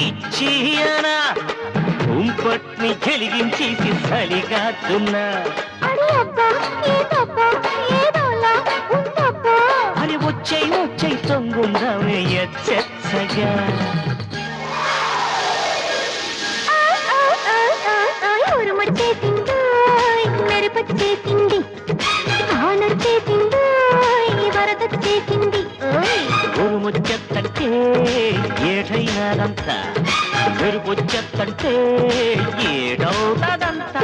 ఇచ్చియనా కుంపట్ని చెలిగించేసి చలిగాతున్నా అని వచ్చాయి వచ్చాయి తొంగుందామే ఎచ్చగా మెరుపొచ్చేసింది ఆనొచ్చేసింది వరదొచ్చేసింది ఉరుముచ్చంటే ఏటైనాదంతా మెరుపొచ్చంటే ఏడవుతాదంతా